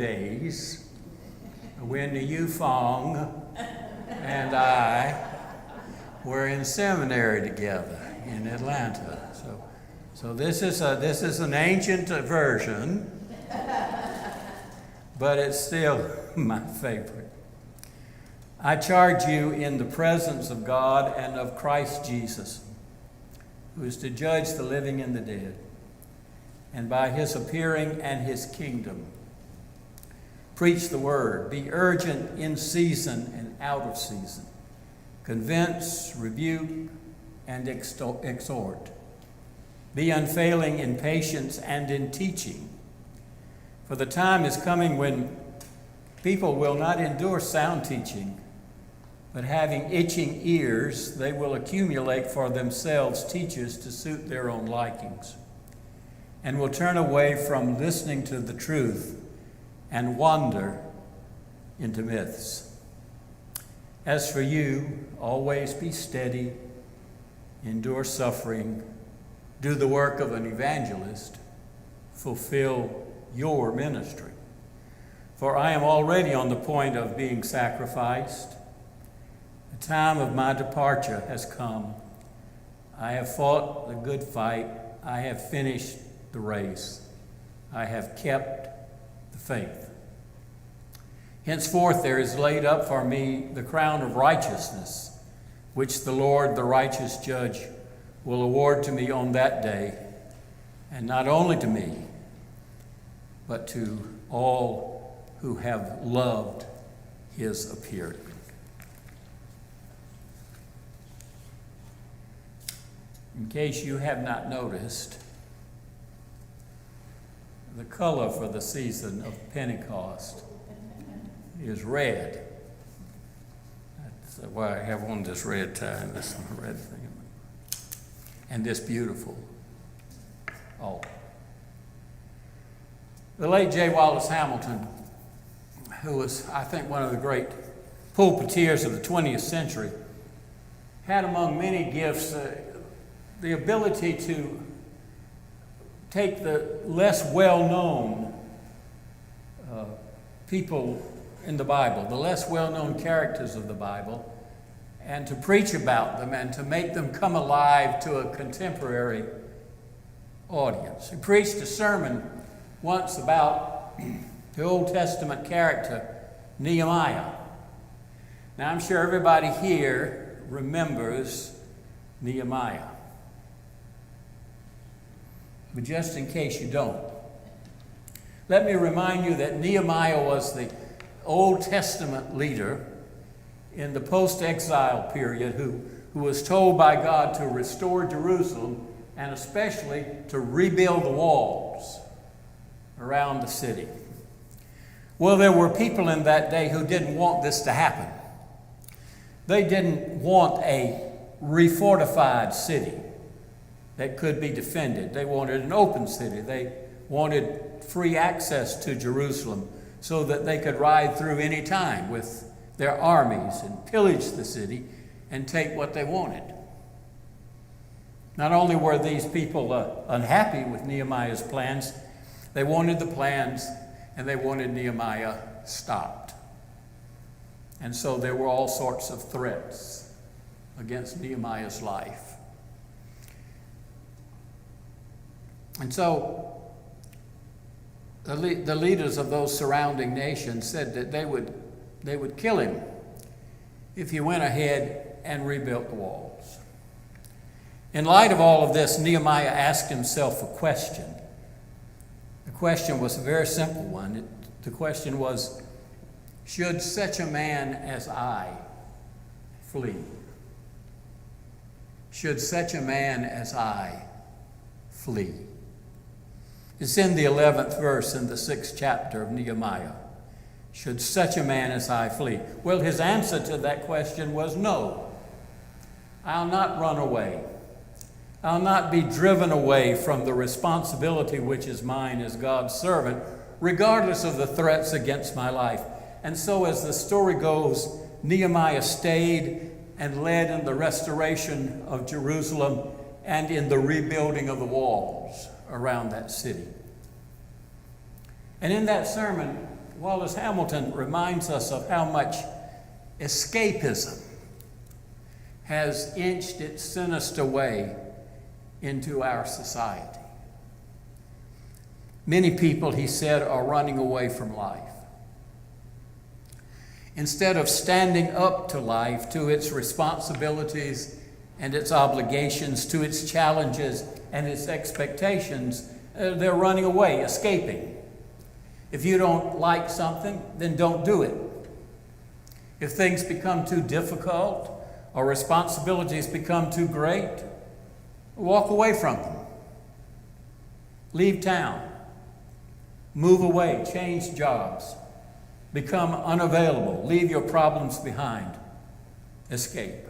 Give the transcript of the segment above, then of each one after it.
days when Yu Fong and I were in seminary together in Atlanta. So this is an ancient version, but it's still my favorite. I charge you in the presence of God and of Christ Jesus, who is to judge the living and the dead, and by his appearing and his kingdom. Preach the word. Be urgent in season and out of season. Convince, rebuke, and exhort. Be unfailing in patience and in teaching. For the time is coming when people will not endure sound teaching, but having itching ears, they will accumulate for themselves teachers to suit their own likings, and will turn away from listening to the truth and wander into myths. As for you, always be steady, endure suffering, do the work of an evangelist, fulfill your ministry. For I am already on the point of being sacrificed. The time of my departure has come. I have fought the good fight. I have finished the race. I have kept the faith. Henceforth there is laid up for me the crown of righteousness, which the Lord, the righteous judge, will award to me on that day, and not only to me, but to all who have loved his appearing. In case you have not noticed, the color for the season of Pentecost is red. That's why I have on this red tie and this red thing. And this beautiful altar. The late J. Wallace Hamilton, who was, I think, one of the great pulpiteers of the 20th century, had among many gifts the ability to take the less well-known people in the Bible, the less well-known characters of the Bible, and to preach about them and to make them come alive to a contemporary audience. He preached a sermon once about the Old Testament character Nehemiah. Now, I'm sure everybody here remembers Nehemiah. But just in case you don't, let me remind you that Nehemiah was the Old Testament leader in the post-exile period who was told by God to restore Jerusalem and especially to rebuild the walls around the city. Well, there were people in that day who didn't want this to happen. They didn't want a refortified city that could be defended. They wanted an open city. They wanted free access to Jerusalem so that they could ride through any time with their armies and pillage the city and take what they wanted. Not only were these people unhappy with Nehemiah's plans, they wanted the plans and they wanted Nehemiah stopped. And so there were all sorts of threats against Nehemiah's life. And so the leaders of those surrounding nations said that they would kill him if he went ahead and rebuilt the walls. In light of all of this, Nehemiah asked himself a question. The question was a very simple one. The question was, should such a man as I flee? Should such a man as I flee? It's in the 11th verse in the 6th chapter of Nehemiah. Should such a man as I flee? Well, his answer to that question was no. I'll not run away. I'll not be driven away from the responsibility which is mine as God's servant, regardless of the threats against my life. And so as the story goes, Nehemiah stayed and led in the restoration of Jerusalem and in the rebuilding of the walls around that city. And in that sermon, Wallace Hamilton reminds us of how much escapism has inched its sinister way into our society. Many people, he said, are running away from life. Instead of standing up to life, to its responsibilities and its obligations, to its challenges and its expectations, they're running away, escaping. If you don't like something, then don't do it. If things become too difficult or responsibilities become too great, walk away from them. Leave town. Move away, change jobs, become unavailable, leave your problems behind, escape.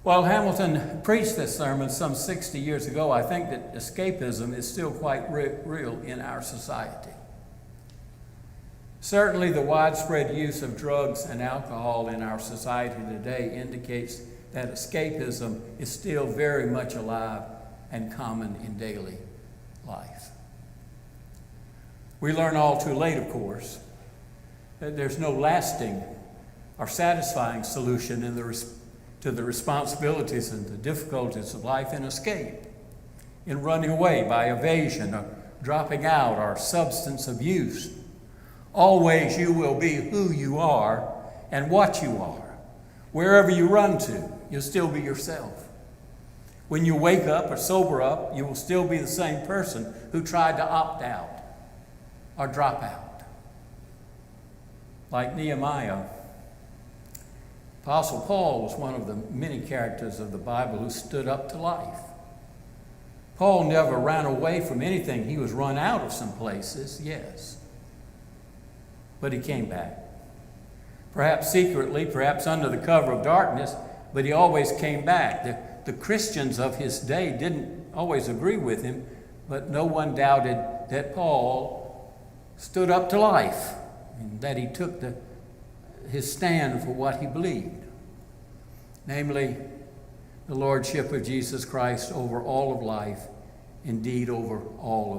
While Hamilton preached this sermon some 60 years ago, I think that escapism is still quite real in our society. Certainly, the widespread use of drugs and alcohol in our society today indicates that escapism is still very much alive and common in daily life. We learn all too late, of course, that there's no lasting or satisfying solution to the responsibilities and the difficulties of life in escape, in running away by evasion or dropping out or substance abuse. Always you will be who you are and what you are. Wherever you run to, you'll still be yourself. When you wake up or sober up, you will still be the same person who tried to opt out or drop out. Like Nehemiah, Apostle Paul was one of the many characters of the Bible who stood up to life. Paul never ran away from anything. He was run out of some places, yes. But he came back. Perhaps secretly, perhaps under the cover of darkness, but he always came back. The Christians of his day didn't always agree with him, but no one doubted that Paul stood up to life and that he took his stand for what he believed, namely the lordship of Jesus Christ over all of life, indeed over all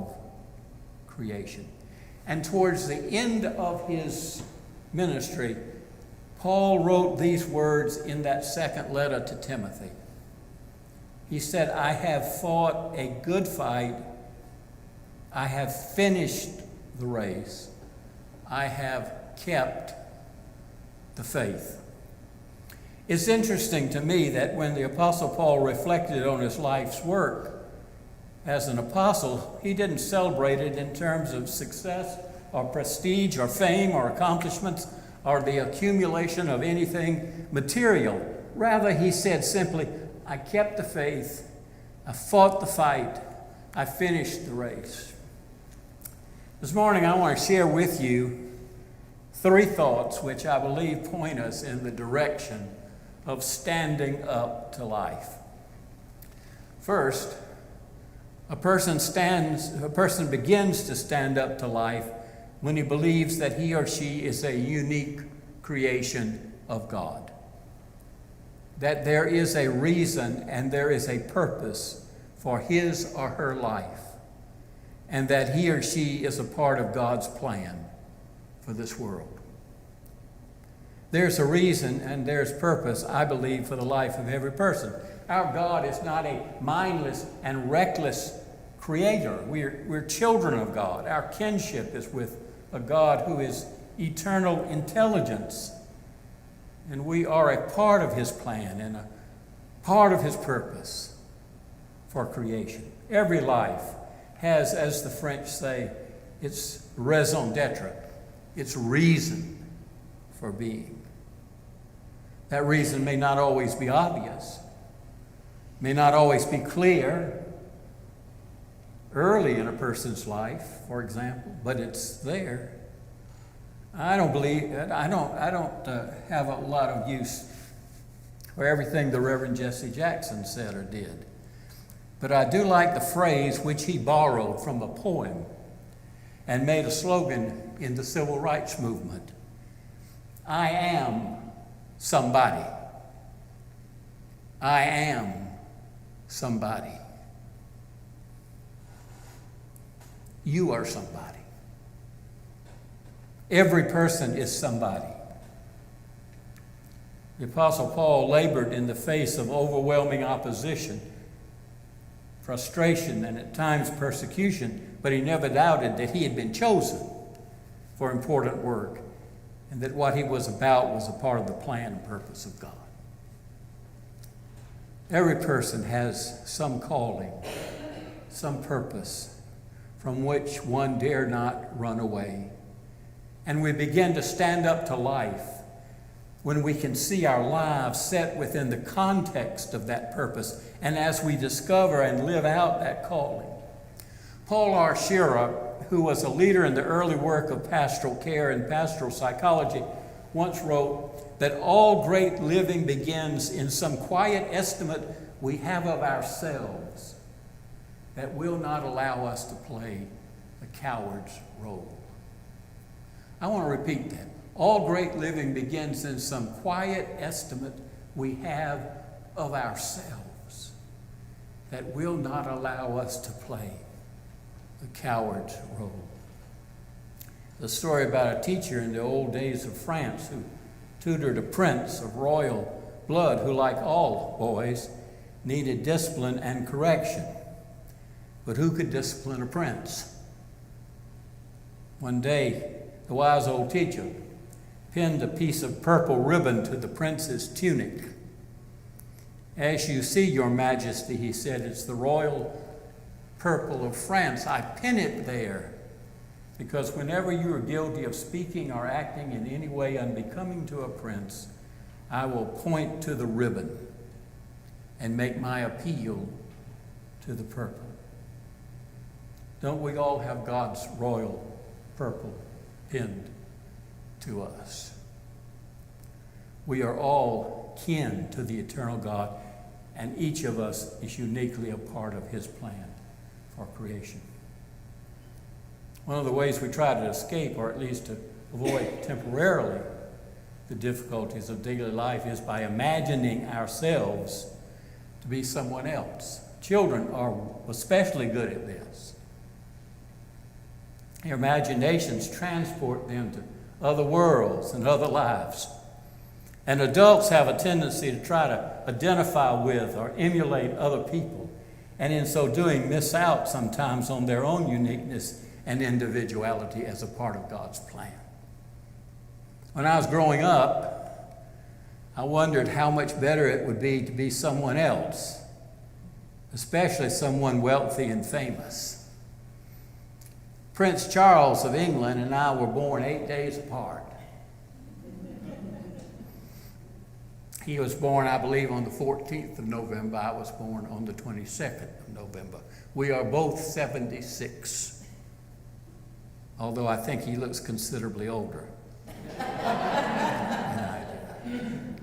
of creation. And towards the end of his ministry, Paul wrote these words in that second letter to Timothy. He said, I have fought a good fight. I have finished the race. I have kept the faith. It's interesting to me that when the Apostle Paul reflected on his life's work as an apostle, he didn't celebrate it in terms of success or prestige or fame or accomplishments or the accumulation of anything material. Rather, he said simply, I kept the faith, I fought the fight, I finished the race. This morning I want to share with you 3 thoughts which I believe point us in the direction of standing up to life. First, a person begins to stand up to life when he believes that he or she is a unique creation of God. That there is a reason and there is a purpose for his or her life, and that he or she is a part of God's plan for this world. There's a reason and there's purpose, I believe, for the life of every person. Our God is not a mindless and reckless creator. We're children of God. Our kinship is with a God who is eternal intelligence. And we are a part of his plan and a part of his purpose for creation. Every life has, as the French say, its raison d'etre, its reason for being. That reason may not always be obvious, may not always be clear early in a person's life, for example, but it's there. I don't have a lot of use for everything the Reverend Jesse Jackson said or did. But I do like the phrase which he borrowed from a poem and made a slogan in the civil rights movement. I am somebody. I am somebody. You are somebody. Every person is somebody. The Apostle Paul labored in the face of overwhelming opposition, frustration, and at times persecution, but he never doubted that he had been chosen for important work and that what he was about was a part of the plan and purpose of God. Every person has some calling, some purpose from which one dare not run away. And we begin to stand up to life when we can see our lives set within the context of that purpose and as we discover and live out that calling. Paul R. Shearer, who was a leader in the early work of pastoral care and pastoral psychology, once wrote that all great living begins in some quiet estimate we have of ourselves that will not allow us to play the coward's role. I want to repeat that. All great living begins in some quiet estimate we have of ourselves that will not allow us to play the coward's role. The story about a teacher in the old days of France who tutored a prince of royal blood who, like all boys, needed discipline and correction. But who could discipline a prince? One day, the wise old teacher pinned a piece of purple ribbon to the prince's tunic. "As you see, Your Majesty," he said, "it's the royal purple of France. I pin it there because whenever you are guilty of speaking or acting in any way unbecoming to a prince, I will point to the ribbon and make my appeal to the purple." Don't we all have God's royal purple pinned to us? We are all kin to the eternal God, and each of us is uniquely a part of his plan for creation. One of the ways we try to escape, or at least to avoid temporarily the difficulties of daily life, is by imagining ourselves to be someone else. Children are especially good at this. Their imaginations transport them to other worlds and other lives. And adults have a tendency to try to identify with or emulate other people, and in so doing miss out sometimes on their own uniqueness and individuality as a part of God's plan. When I was growing up, I wondered how much better it would be to be someone else, especially someone wealthy and famous. Prince Charles of England and I were born 8 days apart. He was born, I believe, on the 14th of November. I was born on the 22nd of November. We are both 76, although I think he looks considerably older than I do.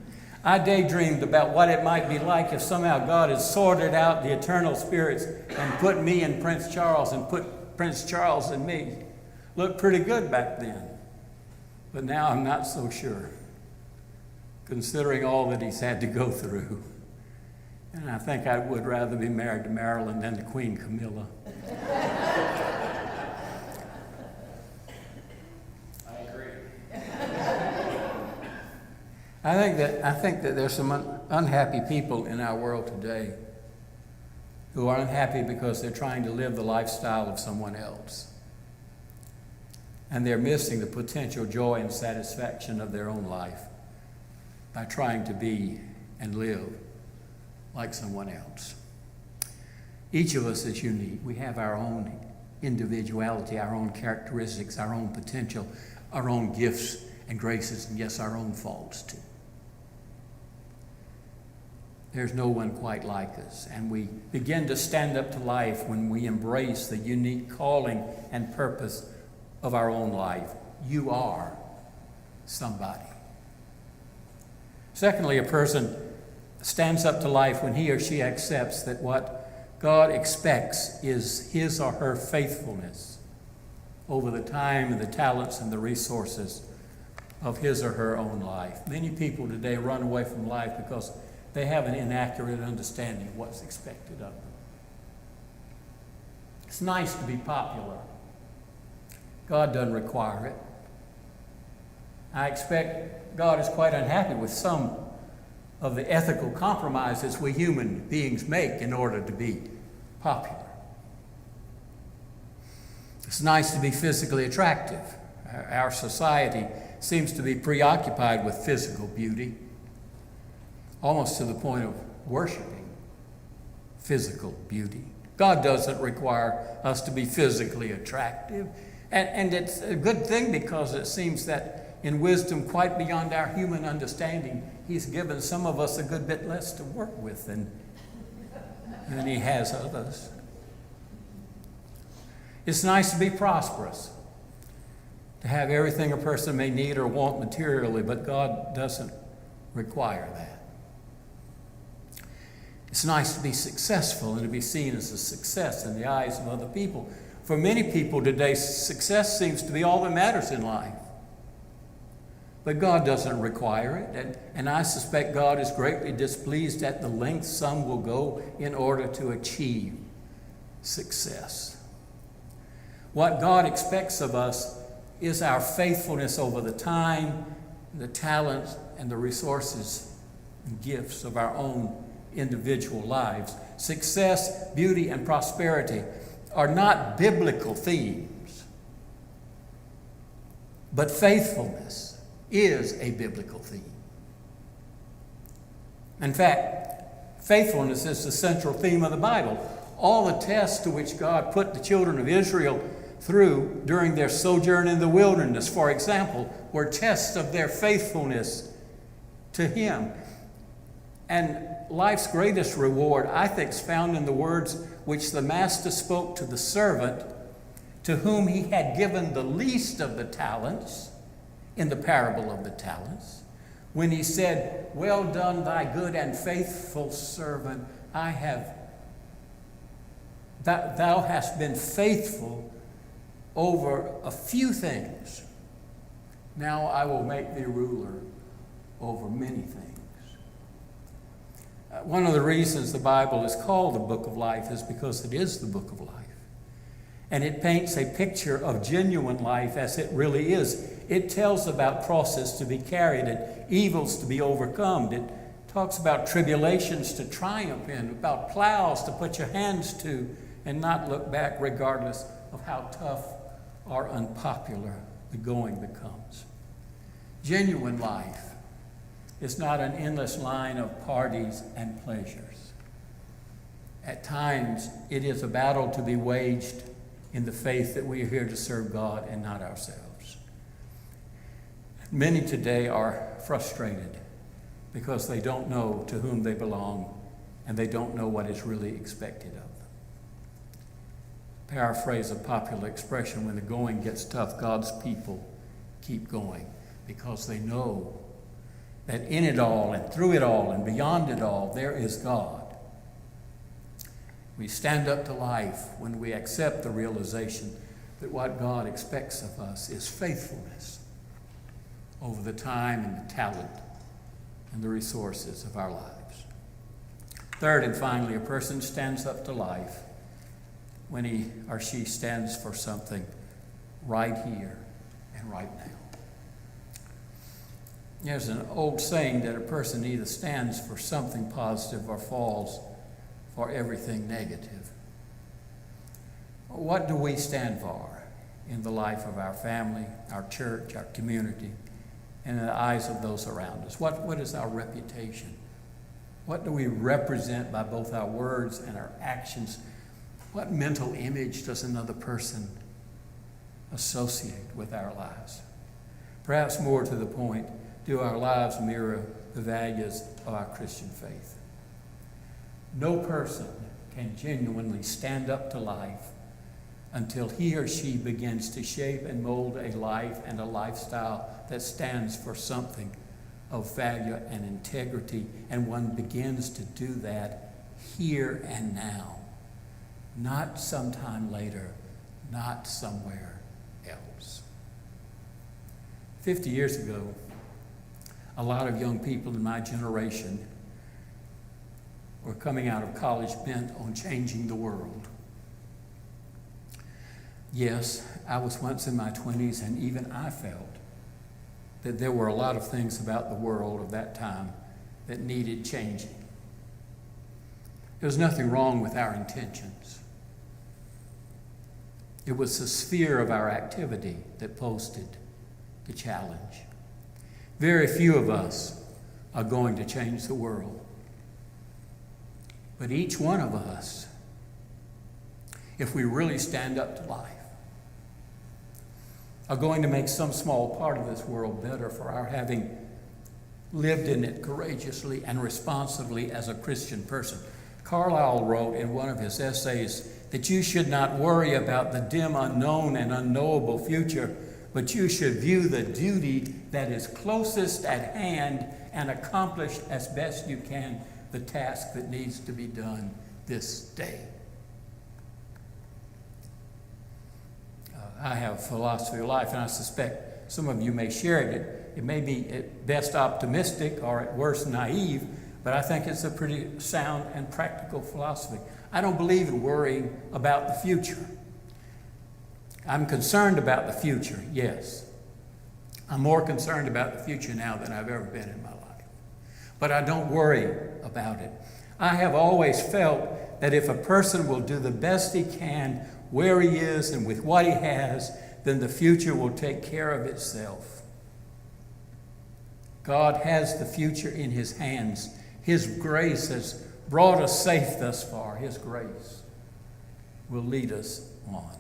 I daydreamed about what it might be like if somehow God had sorted out the eternal spirits and put me in Prince Charles and put Prince Charles in me. Looked pretty good back then, but now I'm not so sure, considering all that he's had to go through. And I think I would rather be married to Marilyn than to Queen Camilla. I agree. I think that there's some unhappy people in our world today who are unhappy because they're trying to live the lifestyle of someone else. And they're missing the potential joy and satisfaction of their own life by trying to be and live like someone else. Each of us is unique. We have our own individuality, our own characteristics, our own potential, our own gifts and graces, and yes, our own faults too. There's no one quite like us, and we begin to stand up to life when we embrace the unique calling and purpose of our own life. You are somebody. Secondly, a person stands up to life when he or she accepts that what God expects is his or her faithfulness over the time and the talents and the resources of his or her own life. Many people today run away from life because they have an inaccurate understanding of what's expected of them. It's nice to be popular. God doesn't require it. I expect God is quite unhappy with some of the ethical compromises we human beings make in order to be popular. It's nice to be physically attractive. Our society seems to be preoccupied with physical beauty, almost to the point of worshiping physical beauty. God doesn't require us to be physically attractive. And it's a good thing, because it seems that in wisdom quite beyond our human understanding, He's given some of us a good bit less to work with than He has others. It's nice to be prosperous, to have everything a person may need or want materially, but God doesn't require that. It's nice to be successful and to be seen as a success in the eyes of other people. For many people today, success seems to be all that matters in life. But God doesn't require it, and I suspect God is greatly displeased at the lengths some will go in order to achieve success. What God expects of us is our faithfulness over the time, the talents, and the resources and gifts of our own individual lives. Success, beauty, and prosperity are not biblical themes, but faithfulness is a biblical theme. In fact, faithfulness is the central theme of the Bible. All the tests to which God put the children of Israel through during their sojourn in the wilderness, for example, were tests of their faithfulness to Him. And life's greatest reward, I think, is found in the words which the master spoke to the servant to whom he had given the least of the talents in the parable of the talents, when he said, "Well done, thy good and faithful servant. Thou hast been faithful over a few things. Now I will make thee ruler over many things." One of the reasons the Bible is called the book of life is because it is the book of life. And it paints a picture of genuine life as it really is. It tells about crosses to be carried and evils to be overcome. It talks about tribulations to triumph in, about plows to put your hands to and not look back regardless of how tough or unpopular the going becomes. Genuine life is not an endless line of parties and pleasures. At times, it is a battle to be waged in the faith that we are here to serve God and not ourselves. Many today are frustrated because they don't know to whom they belong and they don't know what is really expected of them. Paraphrase a popular expression, when the going gets tough, God's people keep going because they know that in it all and through it all and beyond it all, there is God. We stand up to life when we accept the realization that what God expects of us is faithfulness over the time and the talent and the resources of our lives. Third and finally, a person stands up to life when he or she stands for something right here and right now. There's an old saying that a person either stands for something positive or falls for everything negative. What do we stand for in the life of our family, our church, our community, and in the eyes of those around us? What is our reputation? What do we represent by both our words and our actions? What mental image does another person associate with our lives? Perhaps more to the point, do our lives mirror the values of our Christian faith? No person can genuinely stand up to life until he or she begins to shape and mold a life and a lifestyle that stands for something of value and integrity, and one begins to do that here and now, not sometime later, not somewhere else. 50 years ago, a lot of young people in my generation were coming out of college bent on changing the world. Yes, I was once in my 20s, and even I felt that there were a lot of things about the world of that time that needed changing. There was nothing wrong with our intentions. It was the sphere of our activity that posed the challenge. Very few of us are going to change the world. But each one of us, if we really stand up to life, are going to make some small part of this world better for our having lived in it courageously and responsibly as a Christian person. Carlyle wrote in one of his essays that you should not worry about the dim, unknown, and unknowable future, but you should view the duty that is closest at hand and accomplish as best you can the task that needs to be done this day. I have a philosophy of life, and I suspect some of you may share it. It may be at best optimistic or at worst naive, but I think it's a pretty sound and practical philosophy. I don't believe in worrying about the future. I'm concerned about the future, yes. I'm more concerned about the future now than I've ever been in my life. But I don't worry about it. I have always felt that if a person will do the best he can where he is and with what he has, then the future will take care of itself. God has the future in his hands. His grace has brought us safe thus far. His grace will lead us on.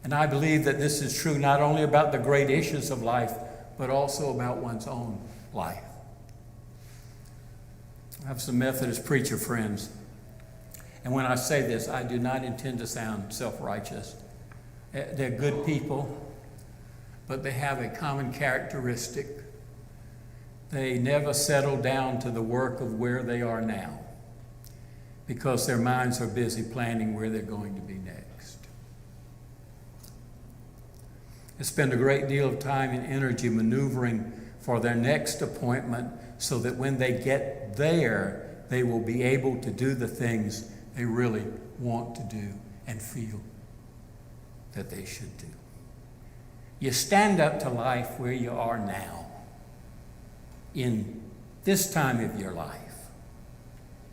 And I believe that this is true not only about the great issues of life, but also about one's own life. I have some Methodist preacher friends, and when I say this, I do not intend to sound self-righteous. They're good people, but they have a common characteristic. They never settle down to the work of where they are now because their minds are busy planning where they're going to be next. They spend a great deal of time and energy maneuvering for their next appointment so that when they get there, they will be able to do the things they really want to do and feel that they should do. You stand up to life where you are now, in this time of your life,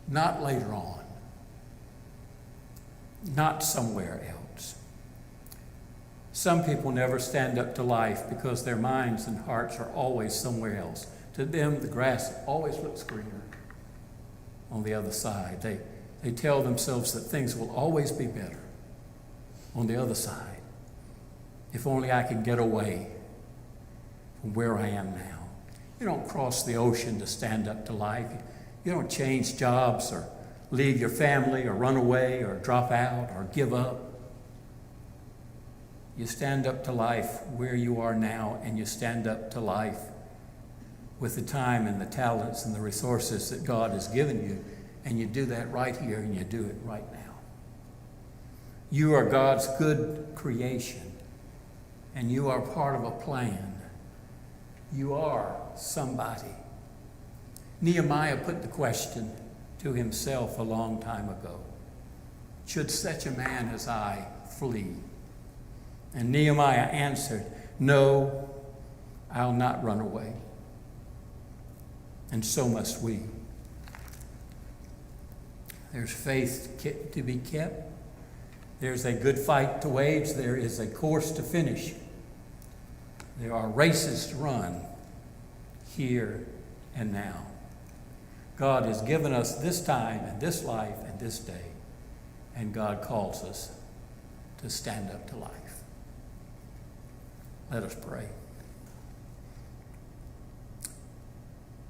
not later on, not somewhere else. Some people never stand up to life because their minds and hearts are always somewhere else. To them, the grass always looks greener on the other side. They tell themselves that things will always be better on the other side. If only I can get away from where I am now. You don't cross the ocean to stand up to life. You don't change jobs or leave your family or run away or drop out or give up. You stand up to life where you are now, and you stand up to life with the time and the talents and the resources that God has given you, and you do that right here and you do it right now. You are God's good creation, and you are part of a plan. You are somebody. Nehemiah put the question to himself a long time ago. Should such a man as I flee? And Nehemiah answered, no, I'll not run away. And so must we. There's faith to be kept. There's a good fight to wage. There is a course to finish. There are races to run here and now. God has given us this time and this life and this day, and God calls us to stand up to life. Let us pray.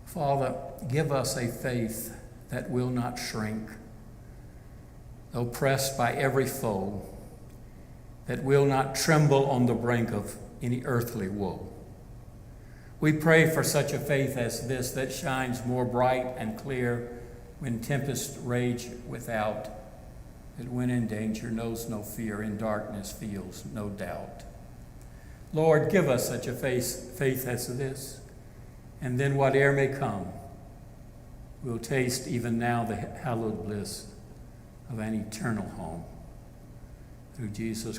Father, give us a faith that will not shrink, though pressed by every foe, that will not tremble on the brink of any earthly woe. We pray for such a faith as this that shines more bright and clear when tempests rage without, that when in danger knows no fear, in darkness feels no doubt. Lord, give us such a faith as this, and then whate'er may come, we'll taste even now the hallowed bliss of an eternal home through Jesus Christ.